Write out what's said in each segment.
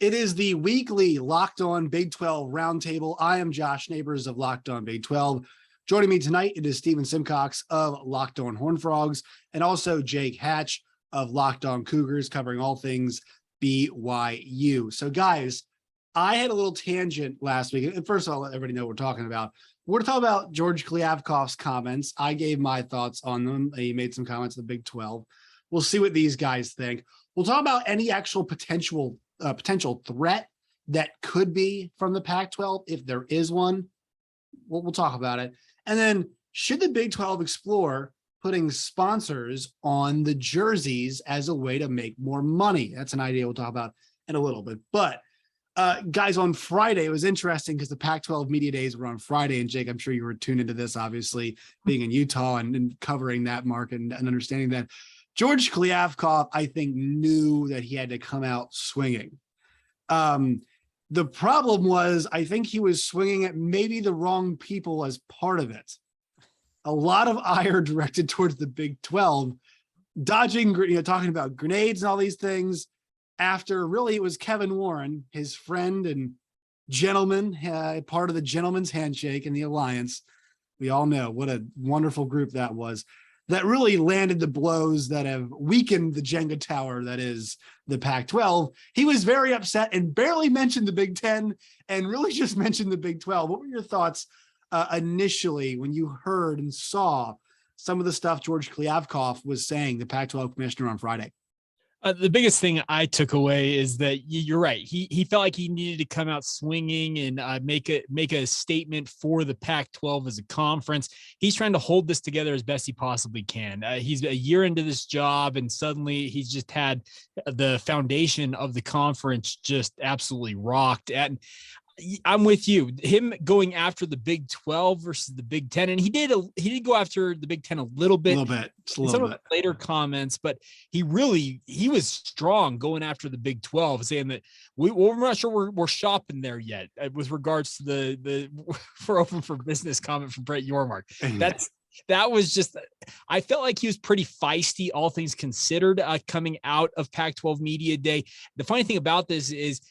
It is the weekly Locked On Big 12 Roundtable. I am Josh Neighbors of Locked On Big 12. Joining me tonight, it is Steven Simcox of Locked On Horned Frogs and also Jake Hatch of Locked On Cougars, covering all things BYU. So, guys, I had a little tangent last week. And first of all, let everybody know what we're talking about. We're going to talk about George Kliavkoff's comments. I gave my thoughts on them. He made some comments in the Big 12. We'll see what these guys think. We'll talk about any actual potential threat that could be from the Pac-12, if there is one. We'll talk about it. And then, should the Big 12 explore putting sponsors on the jerseys as a way to make more money? That's an idea we'll talk about in a little bit. But guys, on Friday, it was interesting because the Pac-12 media days were on Friday. And Jake, I'm sure you were tuned into this, obviously, being in Utah and covering that market and understanding that. George Kliavkoff, I think, knew that he had to come out swinging. The problem was, I think he was swinging at maybe the wrong people as part of it. A lot of ire directed towards the Big 12, dodging, talking about grenades and all these things, after really it was Kevin Warren, his friend and gentleman, part of the gentleman's handshake in the alliance. We all know what a wonderful group that was. That really landed the blows that have weakened the Jenga tower that is the Pac-12. He was very upset and barely mentioned the Big Ten and really just mentioned the Big 12. What were your thoughts initially when you heard and saw some of the stuff George Kliavkoff was saying, the Pac-12 commissioner, on Friday? The biggest thing I took away is that you're right. He felt like he needed to come out swinging and make a statement for the Pac-12 as a conference. He's trying to hold this together as best he possibly can. He's a year into this job, and suddenly he's just had the foundation of the conference just absolutely rocked. And I'm with you. Him going after the Big 12 versus the Big 10, and he did go after the Big 10 a little bit. Some of the later comments, but he was strong going after the Big 12, saying that we're not sure we're shopping there yet with regards to the we're open for business comment from Brett Yormark. That was just, I felt like he was pretty feisty, all things considered, coming out of Pac-12 Media Day. The funny thing about this is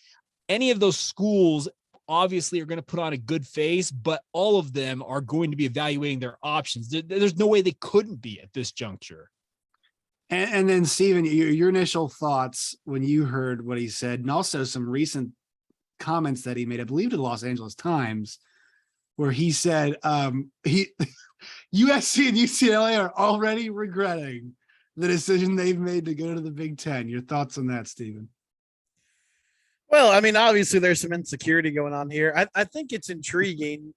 any of those schools obviously are going to put on a good face, but all of them are going to be evaluating their options. There's no way they couldn't be at this juncture. And then, Steven, your initial thoughts when you heard what he said, and also some recent comments that he made, I believe, to the Los Angeles Times, where he said USC and UCLA are already regretting the decision they've made to go to the Big Ten. Your thoughts on that, Steven? Well, I mean, obviously there's some insecurity going on here. I think it's intriguing.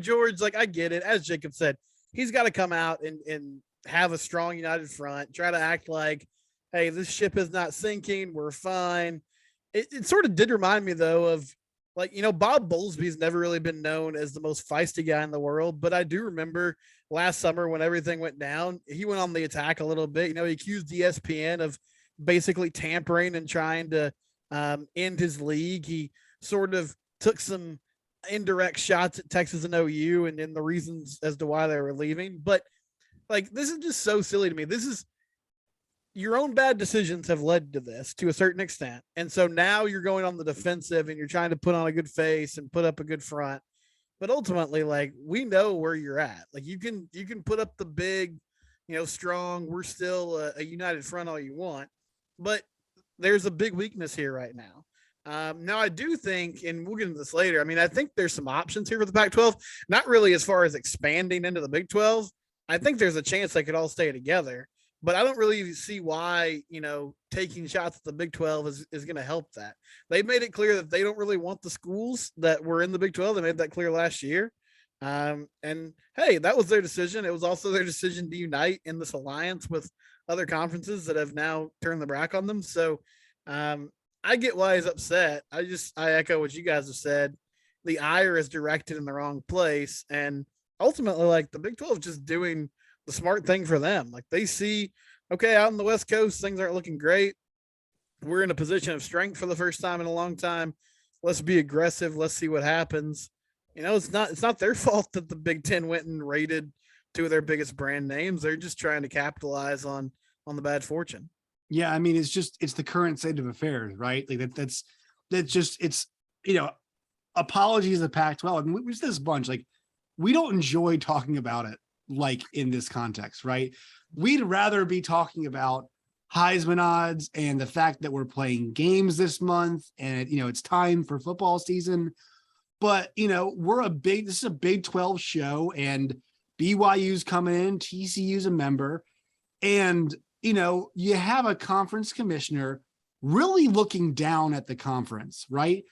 George, like, I get it. As Jacob said, he's got to come out and have a strong united front, try to act like, hey, this ship is not sinking. We're fine. It sort of did remind me, though, of, like, Bob Bowlesby's never really been known as the most feisty guy in the world. But I do remember last summer when everything went down, he went on the attack a little bit. He accused ESPN of basically tampering and trying to end his league. He sort of took some indirect shots at Texas and OU and the reasons as to why they were leaving. But, like, this is just so silly to me. This is, your own bad decisions have led to this to a certain extent. And so now you're going on the defensive and you're trying to put on a good face and put up a good front. But ultimately, like, we know where you're at. Like, you can put up the big, strong, we're still a united front all you want. But there's a big weakness here right now. Now, I do think, and we'll get into this later, I mean, I think there's some options here for the Pac-12, not really as far as expanding into the Big 12. I think there's a chance they could all stay together, but I don't really see why, taking shots at the Big 12 is going to help that. They've made it clear that they don't really want the schools that were in the Big 12. They made that clear last year. And hey, that was their decision. It was also their decision to unite in this alliance with other conferences that have now turned the back on them. So I get why he's upset. I echo what you guys have said. The ire is directed in the wrong place. And ultimately, like, the Big 12 is just doing the smart thing for them. Like, they see, okay, out on the West Coast, things aren't looking great. We're in a position of strength for the first time in a long time. Let's be aggressive. Let's see what happens. It's not their fault that the Big Ten went and raided two of their biggest brand names. They're just trying to capitalize on the bad fortune. Yeah, I mean, it's the current state of affairs, right? Like that's that's just, it's, apologies to the Pac-12. I mean, we're this bunch, like, we don't enjoy talking about it like in this context, right? We'd rather be talking about Heisman odds and the fact that we're playing games this month and, it's time for football season. But, this is a Big 12 show, and BYU's coming in, TCU's a member, and, you have a conference commissioner really looking down at the conference, right?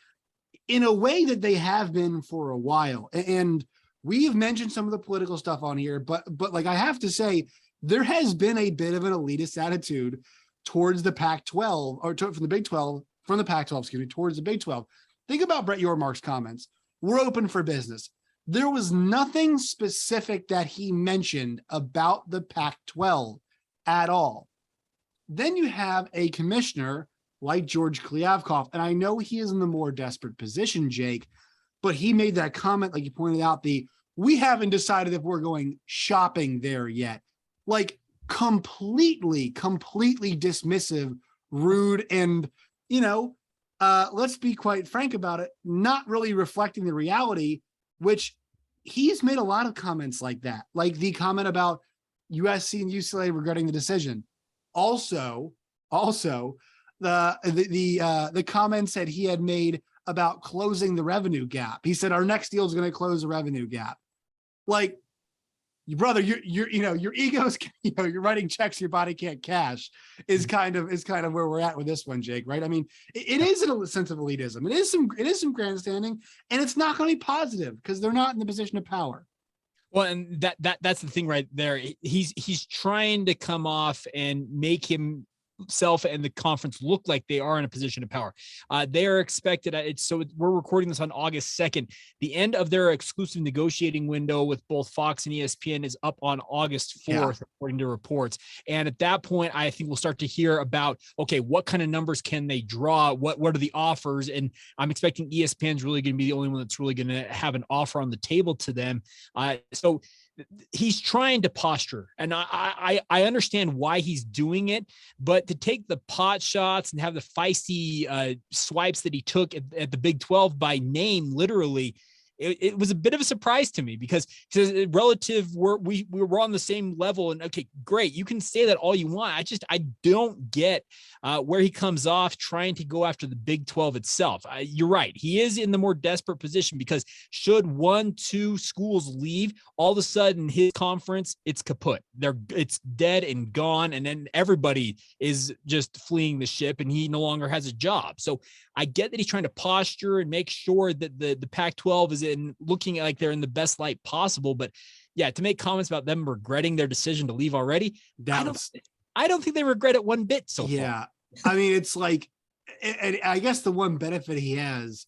In a way that they have been for a while. And we've mentioned some of the political stuff on here, but like, I have to say, there has been a bit of an elitist attitude towards the Pac-12 from the Big 12, from the Pac-12, towards the Big 12. Think about Brett Yormark's comments. We're open for business. There was nothing specific that he mentioned about the Pac-12 at all. Then you have a commissioner like George Kliavkoff, and I know he is in the more desperate position, Jake, but he made that comment, like you pointed out, we haven't decided if we're going shopping there yet. Like, completely dismissive, rude, and, let's be quite frank about it, not really reflecting the reality, which he's made a lot of comments like that, like the comment about USC and UCLA regretting the decision. Also, the comments that he had made about closing the revenue gap. He said, our next deal is going to close the revenue gap. Like, brother, your ego's, you're writing checks your body can't cash is kind of where we're at with this one, Jake, right? I mean, it is a sense of elitism. It is some grandstanding, and it's not going to be positive because they're not in the position of power. Well, and that's the thing right there. He's trying to come off and make himself and the conference look like they are in a position of power. They are expected. We're recording this on August 2nd. The end of their exclusive negotiating window with both Fox and ESPN is up on August 4th, according to reports. And at that point, I think we'll start to hear about, okay, what kind of numbers can they draw? What are the offers? And I'm expecting ESPN's really going to be the only one that's really going to have an offer on the table to them. So he's trying to posture, and I understand why he's doing it, but to take the pot shots and have the feisty swipes that he took at the Big 12 by name, literally, it was a bit of a surprise to me because relative, we were on the same level. And okay, great, you can say that all you want. I don't get where he comes off trying to go after the Big 12 itself. You're right. He is in the more desperate position because should 1-2 schools leave, all of a sudden his conference, it's kaput. It's dead and gone. And then everybody is just fleeing the ship and he no longer has a job. So I get that he's trying to posture and make sure that the Pac-12 is in looking like they're in the best light possible. But yeah, to make comments about them regretting their decision to leave already, I don't think they regret it one bit so far. I mean, it's like, and I guess the one benefit he has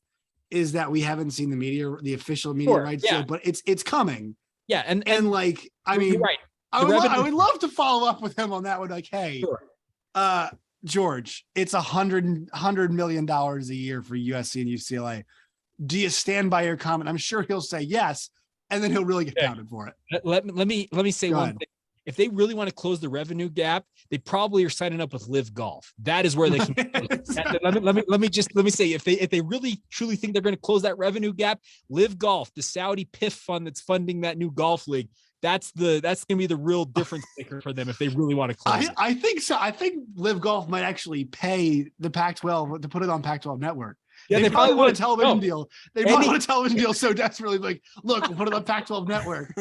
is that we haven't seen the official media rights deal, but it's coming. Yeah. And like, I mean, right. I would love to follow up with him on that one. Like, hey, sure. George, it's $100 million a year for USC and UCLA. Do you stand by your comment? I'm sure he'll say yes, and then he'll really get pounded for it. Let me say one thing. If they really want to close the revenue gap, they probably are signing up with Live Golf. That is where they can. let me say, if they really truly think they're going to close that revenue gap, Live Golf, the Saudi PIF fund that's funding that new golf league, that's going to be the real difference maker for them if they really want to close. I think so. I think Live Golf might actually pay the Pac-12 to put it on Pac-12 Network. Yeah, they probably want a television deal. They probably want a television deal so desperately. Like, look, we'll put it on Pac-12 Network.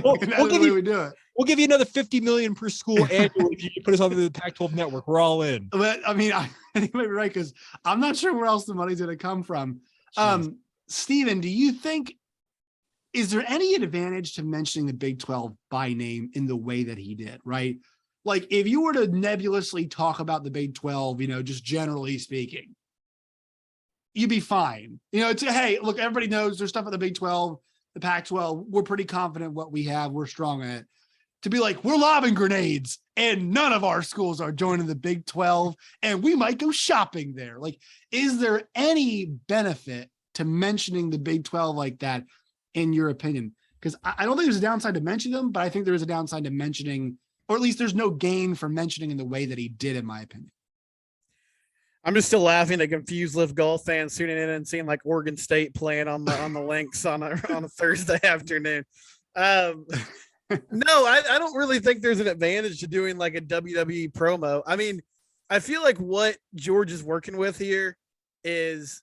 We'll give you another $50 million per school annually if you put us on the Pac-12 Network. We're all in. But I mean, I think you might be right because I'm not sure where else the money's going to come from. Steven, do you think? Is there any advantage to mentioning the Big 12 by name in the way that he did? Right, like if you were to nebulously talk about the Big 12, just generally speaking, you'd be fine. It's hey, look, everybody knows there's stuff at the Big 12, the Pac-12. We're pretty confident what we have. We're strong in it. To be like, we're lobbing grenades and none of our schools are joining the Big 12 and we might go shopping there. Like, is there any benefit to mentioning the Big 12 like that, in your opinion? Because I don't think there's a downside to mentioning them, but I think there is a downside to mentioning, or at least there's no gain from mentioning in the way that he did, in my opinion. I'm just still laughing at confused Live Golf fans tuning in and seeing like Oregon State playing on the links on a Thursday afternoon. No, I don't really think there's an advantage to doing like a WWE promo. I mean, I feel like what George is working with here is,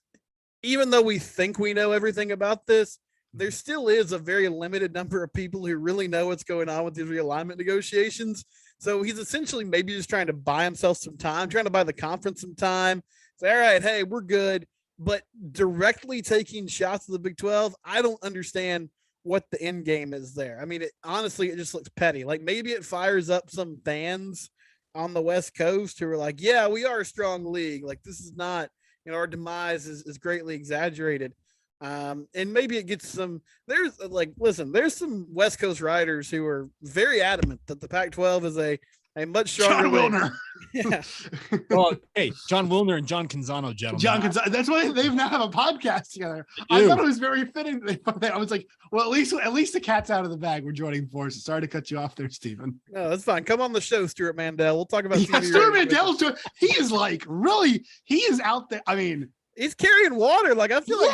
even though we think we know everything about this, there still is a very limited number of people who really know what's going on with these realignment negotiations. So he's essentially maybe just trying to buy himself some time, trying to buy the conference some time. Say, all right, hey, we're good. But directly taking shots at the Big 12, I don't understand what the end game is there. I mean, honestly, it just looks petty. Like maybe it fires up some fans on the West Coast who are like, yeah, we are a strong league. Like this is not, our demise is greatly exaggerated. And maybe it gets there's some West Coast writers who are very adamant that the Pac-12 is a much stronger John Wilner. Yeah. Well, hey, John Wilner and John Canzano, gentlemen. That's why they've now have a podcast together. I thought it was very fitting. I was like, well, at least the cat's out of the bag. We're joining forces. Sorry to cut you off there, Stephen. No, that's fine. Come on the show, Stuart Mandel. We'll talk about Stuart Mandel's doing. He is like really. He is out there. I mean, he's carrying water. Like I feel like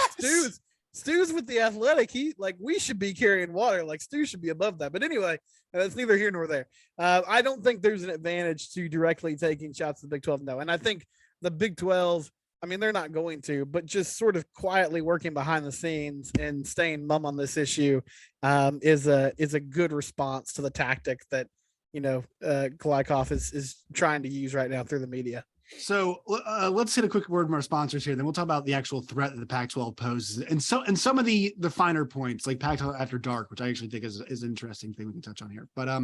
Stu's with the Athletic. We should be carrying water. Like Stu should be above that. But anyway, that's neither here nor there. I don't think there's an advantage to directly taking shots at the Big 12. No. And I think the Big 12, I mean, they're not going to, but just sort of quietly working behind the scenes and staying mum on this issue is a good response to the tactic that, Kliavkoff is trying to use right now through the media. So let's hit a quick word from our sponsors here. Then we'll talk about the actual threat that the Pac-12 poses, and some of the finer points, like Pac-12 after dark, which I actually think is an interesting thing we can touch on here. But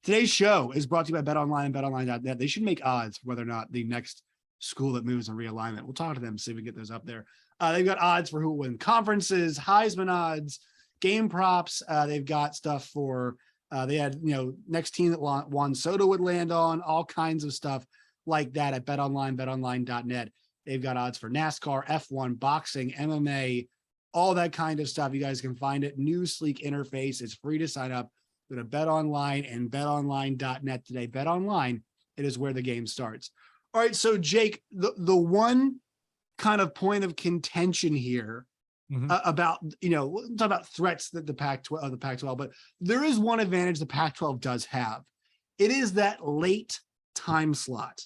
today's show is brought to you by BetOnline and BetOnline.net. They should make odds for whether or not the next school that moves in realignment. We'll talk to them, see if we get those up there. They've got odds for who will win conferences, Heisman odds, game props. They've got stuff for they had next team that Juan Soto would land on, all kinds of stuff like that at BetOnline, BetOnline.net. They've got odds for NASCAR, F1, boxing, MMA, all that kind of stuff. You guys can find it. New sleek interface. It's free to sign up. Go to BetOnline and BetOnline.net today. BetOnline, it is where the game starts. All right, so Jake, the one kind of point of contention here about, we'll talk about threats that the Pac-12, but there is one advantage the Pac-12 does have. It is that late time slot.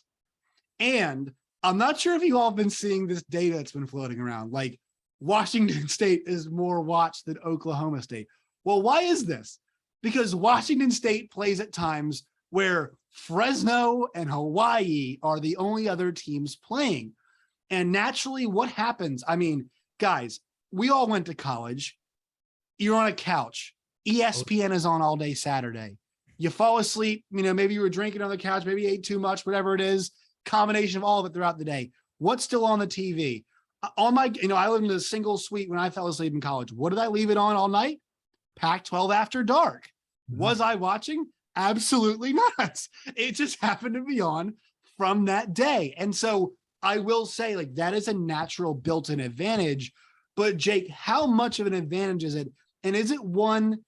And I'm not sure if you all have been seeing this data that's been floating around, like Washington State is more watched than Oklahoma State. Well, why is this? Because Washington State plays at times where Fresno and Hawaii are the only other teams playing. And naturally, what happens? I mean, guys, we all went to college. You're on a couch. ESPN is on all day Saturday. You fall asleep, maybe you were drinking on the couch, maybe you ate too much, whatever it is, combination of all of it throughout the day. What's still on the TV? On my, I lived in a single suite when I fell asleep in college. What did I leave it on all night? Pac-12 After Dark. Was I watching? Absolutely not. It just happened to be on from that day. And so I will say, like, that is a natural built-in advantage. But Jake, how much of an advantage is it? And is it one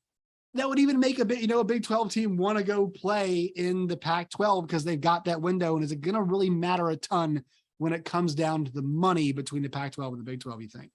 that would even make a Big 12 team want to go play in the Pac-12 because they've got that window? And is it going to really matter a ton when it comes down to the money between the Pac-12 and the Big 12, you think?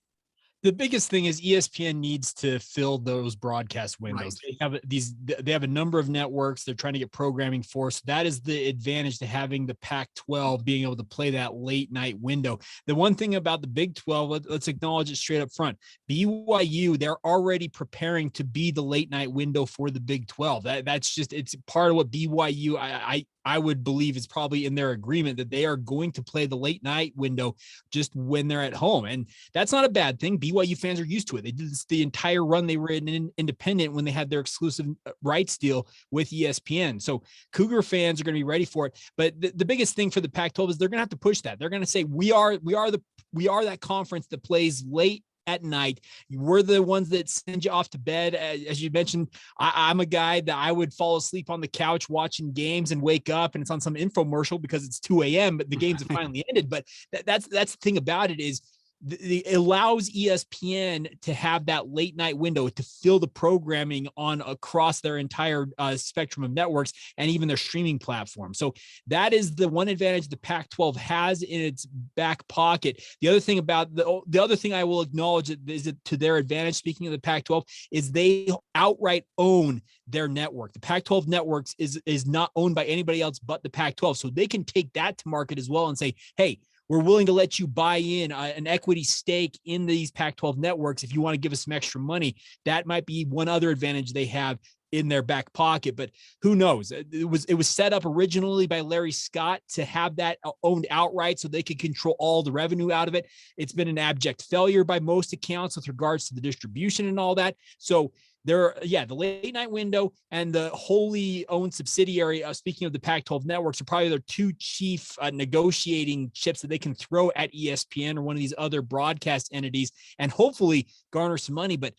The biggest thing is ESPN needs to fill those broadcast windows. Right. They have a number of networks they're trying to get programming for. So that is the advantage to having the Pac-12 being able to play that late night window. The one thing about the Big 12, let's acknowledge it straight up front. BYU, they're already preparing to be the late night window for the Big 12. It's part of what BYU, I would believe is probably in their agreement that they are going to play the late night window just when they're at home. And that's not a bad thing. BYU fans are used to it. They did this the entire run they were in independent when they had their exclusive rights deal with ESPN. So Cougar fans are going to be ready for it. But the biggest thing for the Pac-12 is they're going to have to push that. They're going to say, we are that conference that plays late at night. We're the ones that send you off to bed. As you mentioned, I'm a guy that I would fall asleep on the couch watching games and wake up and it's on some infomercial because it's 2 a.m., but the games have finally ended. But that's the thing about it is it allows ESPN to have that late night window to fill the programming on across their entire spectrum of networks and even their streaming platform. So that is the one advantage the Pac-12 has in its back pocket. The other thing about the other thing I will acknowledge is that to their advantage, speaking of the Pac-12, is they outright own their network. The Pac-12 networks is not owned by anybody else but the Pac-12. So they can take that to market as well and say, hey, we're willing to let you buy in an equity stake in these Pac-12 networks if you want to give us some extra money. That might be one other advantage they have in their back pocket, but who knows? It was set up originally by Larry Scott to have that owned outright so they could control all the revenue out of it. It's been an abject failure by most accounts with regards to the distribution and all that. So the late night window and the wholly owned subsidiary, speaking of the Pac-12 networks, are probably their two chief negotiating chips that they can throw at ESPN or one of these other broadcast entities and hopefully garner some money. But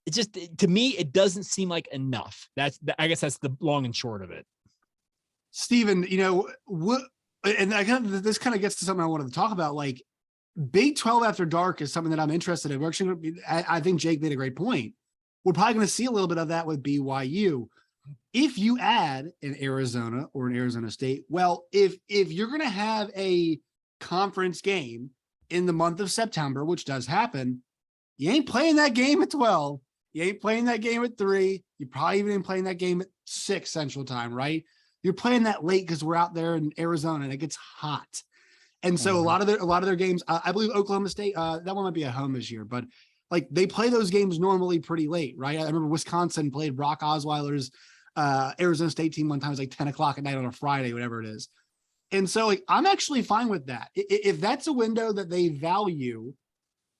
it just, to me, it doesn't seem like enough. I guess that's the long and short of it. Steven, this kind of gets to something I wanted to talk about. Like, Big 12 after dark is something that I'm interested in. We're actually, I think Jake made a great point. We're probably going to see a little bit of that with BYU. If you add an Arizona or an Arizona State, well, if you're going to have a conference game in the month of September, which does happen, you ain't playing that game at 12. You ain't playing that game at 3. You probably even ain't playing that game at 6 Central Time, right? You're playing that late because we're out there in Arizona and it gets hot. And so a lot of their games, I believe Oklahoma State, that one might be at home this year, but like they play those games normally pretty late, right? I remember Wisconsin played Brock Osweiler's Arizona State team one time. It was like 10 o'clock at night on a Friday, whatever it is. And so like, I'm actually fine with that. If that's a window that they value,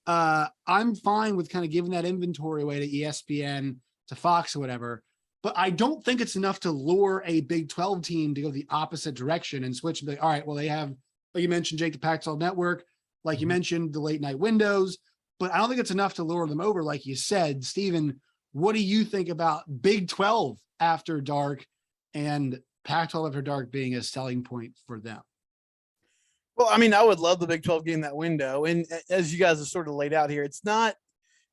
I'm fine with kind of giving that inventory away to ESPN, to Fox or whatever. But I don't think it's enough to lure a Big 12 team to go the opposite direction and switch and be like, all right, well, they have, like you mentioned, Jake, the Pac-12 network, like you mentioned, the late night windows. But I don't think it's enough to lure them over, like you said. Steven, what do you think about Big 12 after dark and Pac-12 after dark being a selling point for them? Well, I mean, I would love the Big 12 getting that window. And as you guys have sort of laid out here, it's not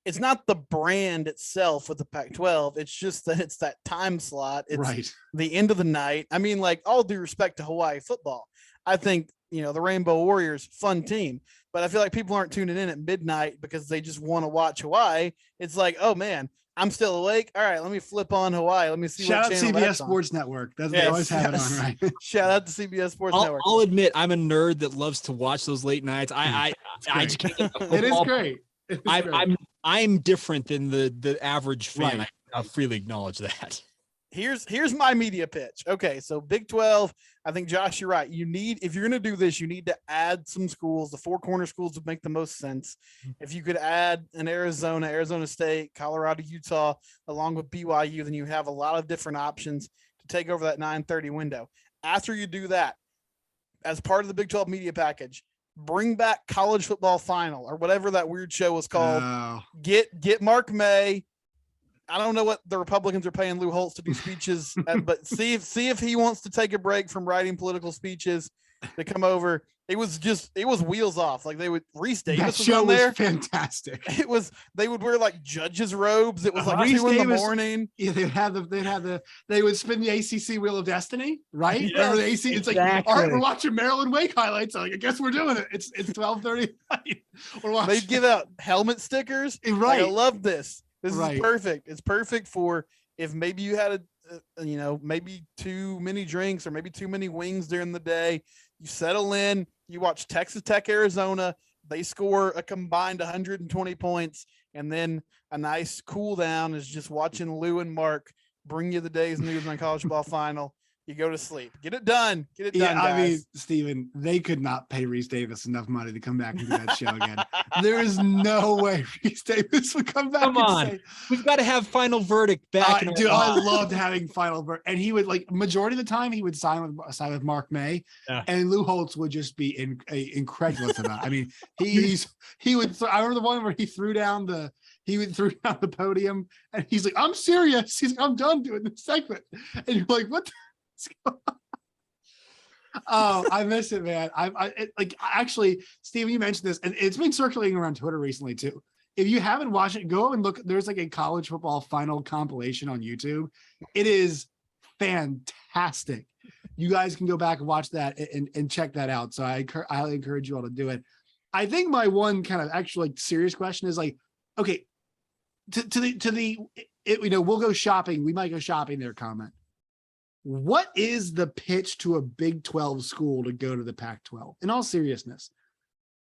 the brand itself with the Pac-12. It's just that it's that time slot. It's right. The end of the night. I mean, like, all due respect to Hawaii football, I think, the Rainbow Warriors, fun team. But I feel like people aren't tuning in at midnight because they just want to watch Hawaii. It's like, oh man, I'm still awake. All right, let me flip on Hawaii. Let me see. Shout what out channel CBS Sports Network. They always have it on, right? Shout out to CBS Sports Network. I'll admit I'm a nerd that loves to watch those late nights. I just can't get the It is great. I'm different than the average fan. Right. I'll freely acknowledge that. Here's my media pitch. Okay, so Big 12, I think, Josh, you're right. If you're going to do this, you need to add some schools. The four corner schools would make the most sense. If you could add an Arizona State, Colorado, Utah, along with BYU, then you have a lot of different options to take over that 9:30 window. After you do that, as part of the Big 12 media package, bring back college football final or whatever that weird show was called. Oh. Get Mark May. I don't know what the Republicans are paying Lou Holtz to do speeches, but see if he wants to take a break from writing political speeches to come over. It was wheels off. Like they would restate. That show was fantastic. They would wear like judges robes. It was like Reese 2 in the Davis, morning. Yeah, they would spin the ACC Wheel of Destiny, right? Yes, Remember the ACC? It's exactly. like, all right, we're watching Maryland Wake highlights. Like, I guess we're doing it. It's 12:30. We're watching. They'd give out helmet stickers. Right. Like, I love this. This Right. is perfect. It's perfect for if maybe you had maybe too many drinks or maybe too many wings during the day. You settle in, you watch Texas Tech, Arizona. They score a combined 120 points. And then a nice cool down is just watching Lou and Mark bring you the day's news on college football final. You go to sleep. Get it done. Get it done, guys. I mean, Steven, they could not pay Reese Davis enough money to come back and do that show again. There is no way Reese Davis would come back. Come on. Say, we've got to have final verdict back. Dude, I loved having final verdict. And he would, like, majority of the time, he would sign with Mark May. Yeah. And Lou Holtz would just be incredulous about it. I mean, he would. I remember the one where he threw down the podium and he's like, I'm serious. He's like, I'm done doing this segment. And you're like, what? Oh, I miss it, man. Actually, Steven, you mentioned this, and it's been circulating around Twitter recently too. If you haven't watched it, go and look. There's like a college football final compilation on YouTube. It is fantastic. You guys can go back and watch that and check that out. So I highly encourage you all to do it. I think my one kind of actual like serious question is like, okay, we'll go shopping. We might go shopping there comment. What is the pitch to a Big 12 school to go to the Pac-12 in all seriousness?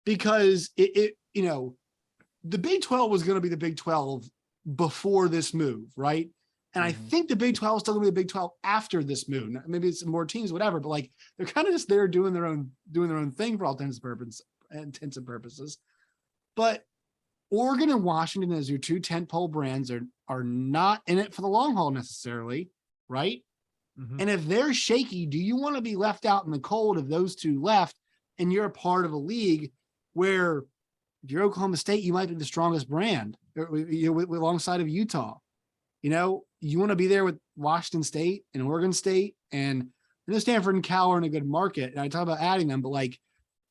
Because the Big 12 was going to be the Big 12 before this move, right? And I think the Big 12 is still going to be the Big 12 after this move. Maybe it's more teams, whatever, but like they're kind of just there doing their own thing for all intents and purposes. But Oregon and Washington as your two tentpole brands are not in it for the long haul necessarily, right? Mm-hmm. And if they're shaky, do you want to be left out in the cold if those two left and you're a part of a league where if you're Oklahoma State, you might be the strongest brand alongside of Utah. You want to be there with Washington State and Oregon State, and Stanford and Cal are in a good market. And I talk about adding them, but like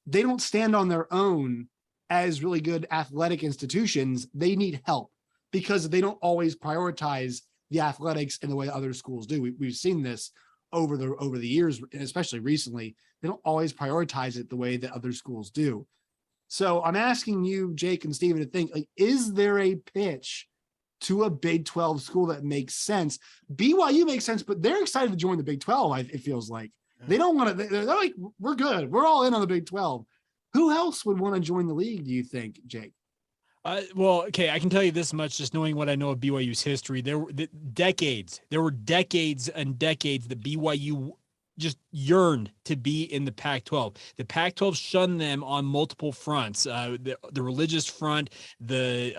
they don't stand on their own as really good athletic institutions. They need help because they don't always prioritize the athletics in the way other schools do. We've seen this over the years, and especially recently. They don't always prioritize it the way that other schools do. So I'm asking you, Jake and Steven, to think, like, is there a pitch to a Big 12 school that makes sense? BYU makes sense, but they're excited to join the Big 12. It feels like they don't want to. They're like, we're good. We're all in on the Big 12. Who else would want to join the league, do you think, Jake? Well, okay, I can tell you this much, just knowing what I know of BYU's history. There were decades and decades that BYU just yearned to be in the Pac-12. The Pac-12 shunned them on multiple fronts. The religious front, the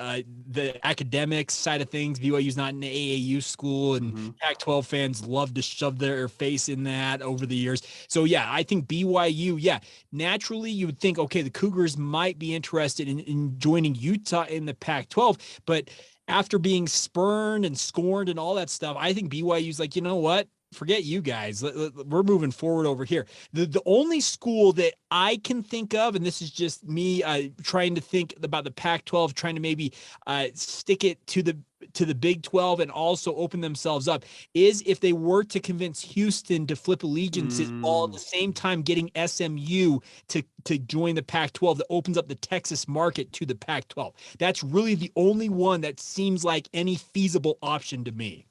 academic side of things. BYU's not an AAU school, and Pac-12 fans love to shove their face in that over the years. So yeah, I think BYU, naturally you would think, okay, the Cougars might be interested in joining Utah in the Pac-12, but after being spurned and scorned and all that stuff, I think BYU's like, you know what? Forget you guys. We're moving forward over here. The only school that I can think of, and this is just me trying to think about the Pac-12, trying to maybe stick it to the Big 12 and also open themselves up, is if they were to convince Houston to flip allegiances all at the same time getting SMU to join the Pac-12, that opens up the Texas market to the Pac-12. That's really the only one that seems like any feasible option to me.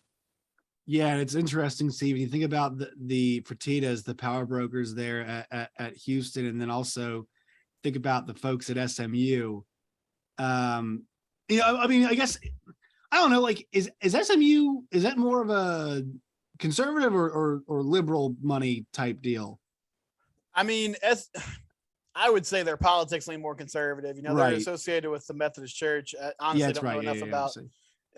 Yeah, it's interesting, Steve. You think about the Fertittas, the power brokers there at Houston, and then also think about the folks at SMU. I mean, I guess I don't know. Like, is SMU, is that more of a conservative or liberal money type deal? I mean, I would say their politics lean more conservative. They're associated with the Methodist Church. Honestly, don't know enough about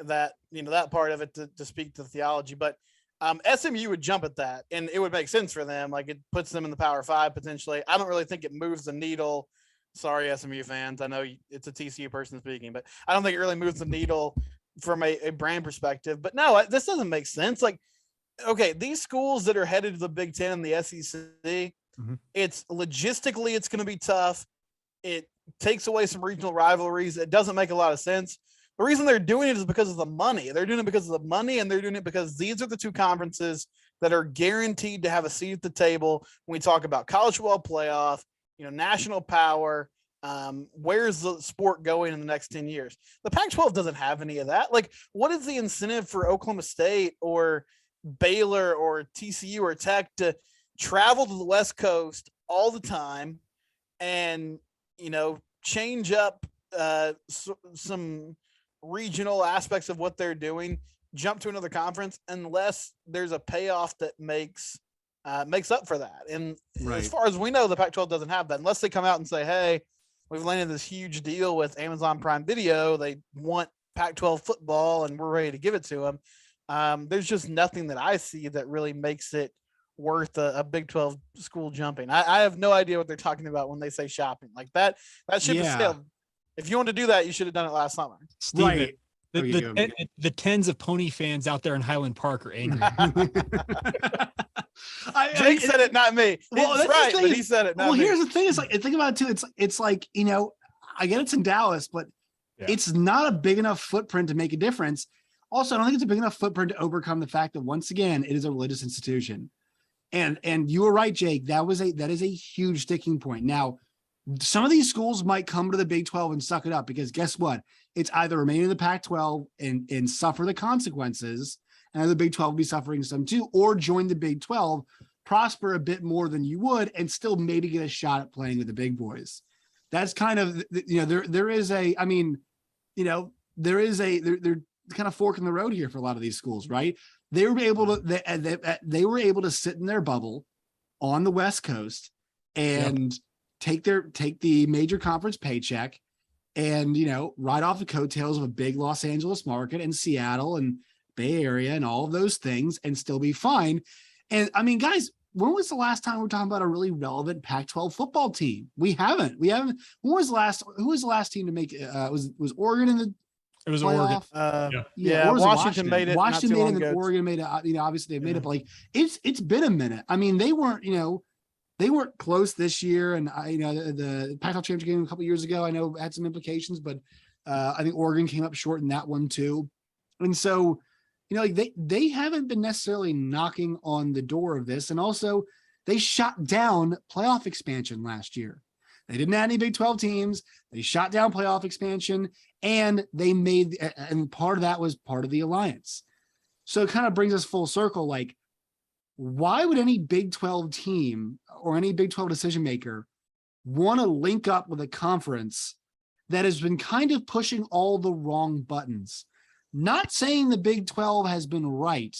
that, that part of it to speak to the theology, but SMU would jump at that, and it would make sense for them. Like, it puts them in the Power Five potentially. I don't really think it moves the needle. Sorry, SMU fans. I know it's a TCU person speaking, but I don't think it really moves the needle from a brand perspective. But no, this doesn't make sense. Like, okay, these schools that are headed to the Big Ten and the SEC, it's logistically, it's going to be tough. It takes away some regional rivalries. It doesn't make a lot of sense. The reason they're doing it is because of the money. They're doing it because of the money, and they're doing it because these are the two conferences that are guaranteed to have a seat at the table when we talk about college football playoff, national power. Where's the sport going in the next 10 years? The Pac-12 doesn't have any of that. Like, what is the incentive for Oklahoma State or Baylor or TCU or Tech to travel to the West Coast all the time and, change up some regional aspects of what they're doing, jump to another conference, unless there's a payoff that makes up for that? And as far as we know, the Pac-12 doesn't have that, unless they come out and say, hey, we've landed this huge deal with Amazon Prime Video. They want Pac-12 football and we're ready to give it to them. There's just nothing that I see that really makes it worth a Big 12 school jumping. I have no idea what they're talking about when they say shopping like that. That ship has sailed. If you want to do that, you should have done it last summer. Steven, The, Oh, you go. the tens of Pony fans out there in Highland Park are angry. Jake said it, not me. Well, It's that's the right, thing but is- he said it, not Well, me. here's the thing: is like think about it too. It's like I get it's in Dallas, but Yeah. it's not a big enough footprint to make a difference. Also, I don't think it's a big enough footprint to overcome the fact that once again it is a religious institution. And you were right, Jake. That is a huge sticking point. Now, some of these schools might come to the Big 12 and suck it up because guess what? It's either remain in the Pac-12 and suffer the consequences, and the Big 12 will be suffering some too, or join the Big 12, prosper a bit more than you would, and still maybe get a shot at playing with the big boys. That's kind of there is a they're kind of fork in the road here for a lot of these schools, right? They were able to sit in their bubble on the West Coast and take the major conference paycheck and ride off the coattails of a big Los Angeles market and Seattle and Bay Area and all of those things and still be fine. And I mean, guys, when was the last time we were talking about a really relevant Pac-12 football team? We haven't. Who was the last team to make was Oregon in the It was playoff? Oregon. Yeah, or was it Washington made it not Washington too made long it, and ago. Oregon made it. Obviously they made Yeah. it, but like it's been a minute. I mean, they weren't close this year, and the Pac-12 championship game a couple years ago, I know had some implications, but I think Oregon came up short in that one too, and so they haven't been necessarily knocking on the door of this, and also they shot down playoff expansion last year. They didn't add any Big 12 teams. They shot down playoff expansion, and and part of that was part of the alliance. So it kind of brings us full circle. Like, why would any Big 12 team or any Big 12 decision maker want to link up with a conference that has been kind of pushing all the wrong buttons? Not saying the Big 12 has been right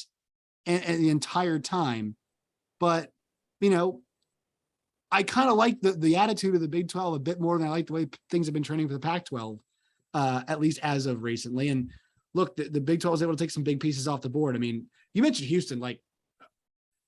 and the entire time, but I kind of like the attitude of the Big 12 a bit more than I like the way things have been trending for the Pac-12, at least as of recently. And look, the Big 12 was able to take some big pieces off the board. I mean, you mentioned Houston, like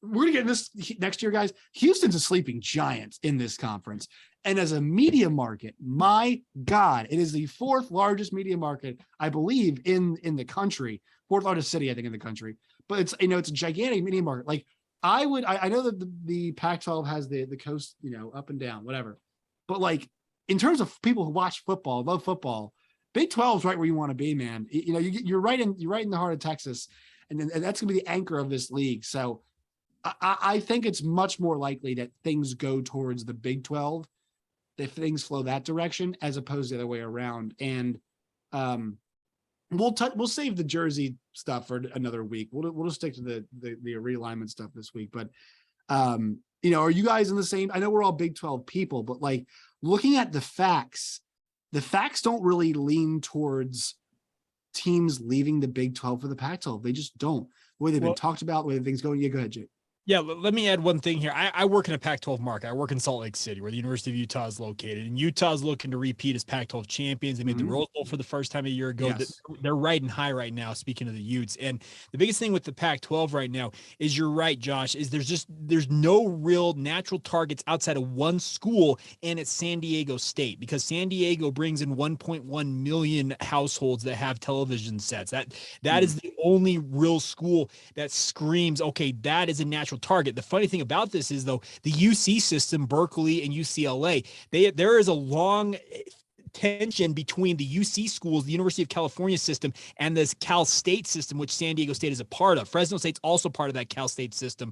we're gonna get in this next year, guys. Houston's a sleeping giant in this conference. And as a media market, my God, it is the fourth largest media market, I believe, in the country, fourth largest city, I think, in the country. But it's a gigantic media market. Like I know that the Pac-12 has the coast, up and down, whatever. But like in terms of people who watch football, love football, Big 12 is right where you want to be, man. You're right in the heart of Texas, and that's gonna be the anchor of this league. So I think it's much more likely that things go towards the Big 12, if things flow that direction, as opposed to the other way around. And we'll save the jersey stuff for another week. We'll just stick to the realignment stuff this week. But are you guys in the same? I know we're all Big 12 people, but like looking at the facts don't really lean towards teams leaving the Big 12 for the Pac-12. They just don't. The way they've been talked about, the way things going. Yeah, go ahead, Jake. Yeah, let me add one thing here. I work in a Pac-12 market. I work in Salt Lake City, where the University of Utah is located, and Utah is looking to repeat as Pac-12 champions. They made the Rose Bowl for the first time a year ago. Yes. They're riding high right now, speaking of the Utes. And the biggest thing with the Pac-12 right now is, you're right, Josh, is there's no real natural targets outside of one school, and it's San Diego State, because San Diego brings in 1.1 million households that have television sets. That is the only real school that screams, okay, that is a natural target. The funny thing about this is, though, the UC system, Berkeley and UCLA, there is a long tension between the UC schools, the University of California system, and this Cal State system, which San Diego State is a part of. Fresno State's also part of that Cal State system.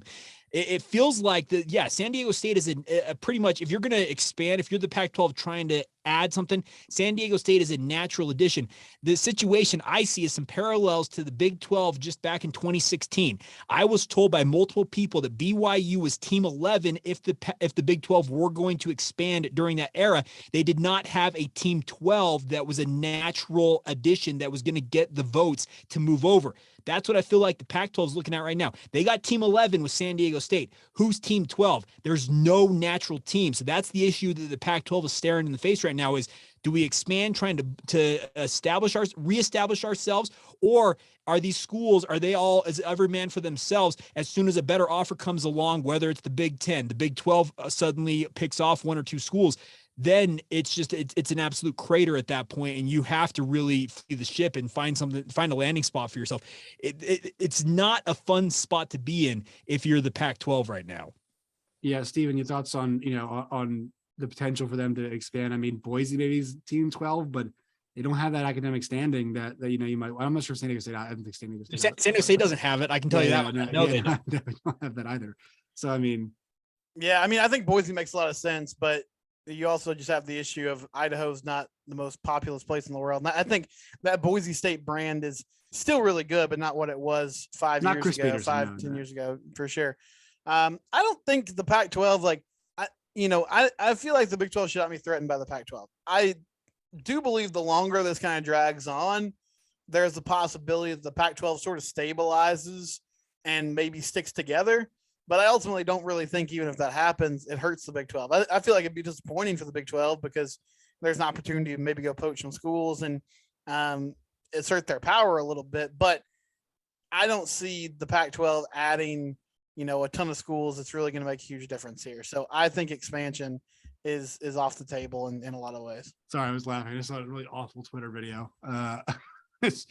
It feels like San Diego State is a pretty much, if you're going to expand, if you're the Pac-12 trying to add something, San Diego State is a natural addition. The situation I see is some parallels to the Big 12 just back in 2016. I was told by multiple people that BYU was Team 11 if the Big 12 were going to expand during that era. They did not have a Team 12 that was a natural addition that was going to get the votes to move over. That's what I feel like the Pac-12 is looking at right now. They got Team 11 with San Diego State. Who's Team 12? There's no natural team. So that's the issue that the Pac-12 is staring in the face right now is, do we expand trying to reestablish ourselves, or are these schools, are they all as every man for themselves? As soon as a better offer comes along, whether it's the Big 10, the Big 12 suddenly picks off one or two schools, then it's an absolute crater at that point, and you have to really flee the ship and find a landing spot for yourself. It's not a fun spot to be in if you're the Pac-12 right now. Yeah, Steven, your thoughts on on the potential for them to expand? I mean, Boise maybe is Team 12, but they don't have that academic standing that you might. I'm not sure San Diego State. I don't think San Diego State. San Diego State doesn't have it. I can tell you that. No, they don't. They don't have that either. So I mean, yeah, I mean, I think Boise makes a lot of sense, but you also just have the issue of Idaho's not the most populous place in the world. And I think that Boise State brand is still really good, but not what it was 5 years Chris ago, Peterson, 10 years ago, for sure. I don't think the Pac-12, I feel like the Big 12 should not be threatened by the Pac-12. I do believe the longer this kind of drags on, there's the possibility that the Pac-12 sort of stabilizes and maybe sticks together. But I ultimately don't really think even if that happens, it hurts the Big 12. I feel like it'd be disappointing for the Big 12 because there's an opportunity to maybe go poach some schools and assert their power a little bit. But I don't see the Pac-12 adding, a ton of schools that's really going to make a huge difference here. So I think expansion is off the table in a lot of ways. Sorry, I was laughing. I just saw a really awful Twitter video. The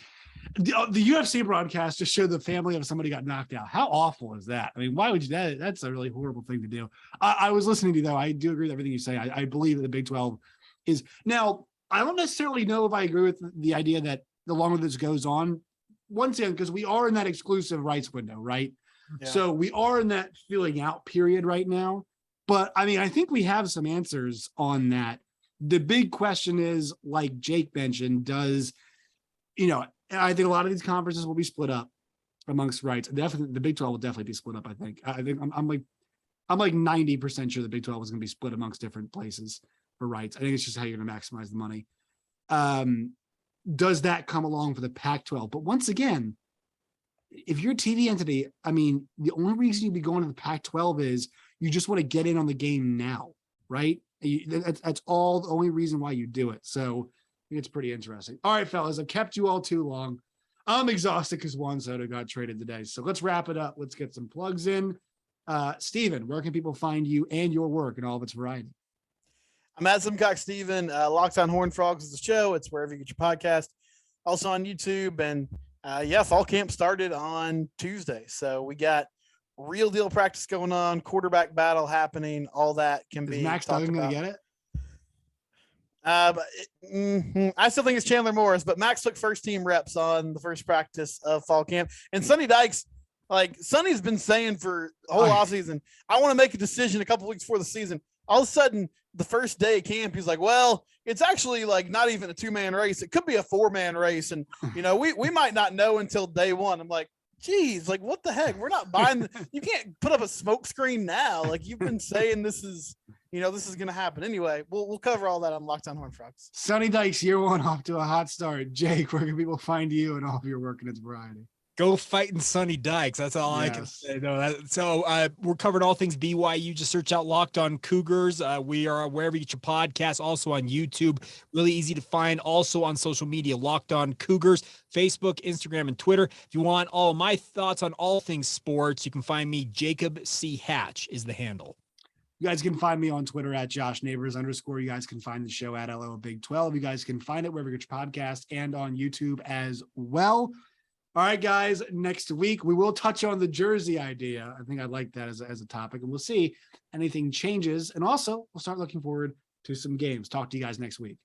UFC broadcast just showed the family of somebody got knocked out. How awful is that? I mean, why would you? That's a really horrible thing to do. I was listening to you, though. I do agree with everything you say. I believe that the Big 12 is now. I don't necessarily know if I agree with the idea that the longer this goes on, once again, because we are in that exclusive rights window, right? Yeah. So we are in that filling out period right now. But I mean, I think we have some answers on that. The big question is, like Jake mentioned, does I think a lot of these conferences will be split up amongst rights. Definitely, the Big 12 will definitely be split up. I think I'm like 90% sure the Big 12 is going to be split amongst different places for rights. I think it's just how you're going to maximize the money. Does that come along for the Pac-12? But once again, if you're a TV entity, I mean, the only reason you'd be going to the Pac-12 is you just want to get in on the game now, right? That's all the only reason why you do it. So I think it's pretty interesting. All right, fellas, I've kept you all too long. I'm exhausted because Juan Soto got traded today. So let's wrap it up. Let's get some plugs in. Steven, where can people find you and your work in all of its variety? I'm at Simcox Steven. Locked on Horned Frogs is the show. It's wherever you get your podcast. Also on YouTube. And fall camp started on Tuesday. So we got real deal practice going on, quarterback battle happening. All that can be. Is Max Duggan going to get it? I still think it's Chandler Morris, but Max took first team reps on the first practice of fall camp. And Sonny Dykes, Sonny's been saying for the whole offseason, I want to make a decision a couple weeks before the season. All of a sudden, the first day of camp, he's like, well, it's actually not even a 2-man race. It could be a 4-man race. And, we might not know until day one. I'm like, geez, what the heck? We're not buying. You can't put up a smoke screen now. You've been saying this is going to happen. Anyway, we'll cover all that on Locked on Horned Frogs. Sonny Dykes, year one off to a hot start. Jake, where can people find you and all of your work in its variety? Go fighting Sonny Dykes. That's all I can say. No, we're covering all things BYU. Just search out Locked on Cougars. We are wherever you get your podcasts, also on YouTube. Really easy to find. Also on social media, Locked on Cougars, Facebook, Instagram, and Twitter. If you want all of my thoughts on all things sports, you can find me. Jacob C. Hatch is the handle. You guys can find me on Twitter at @JoshNeighbors_. You guys can find the show at LO Big 12. You guys can find it wherever you get your podcast and on YouTube as well. All right, guys, next week we will touch on the jersey idea. I think I like that as a topic, and we'll see anything changes. And also, we'll start looking forward to some games. Talk to you guys next week.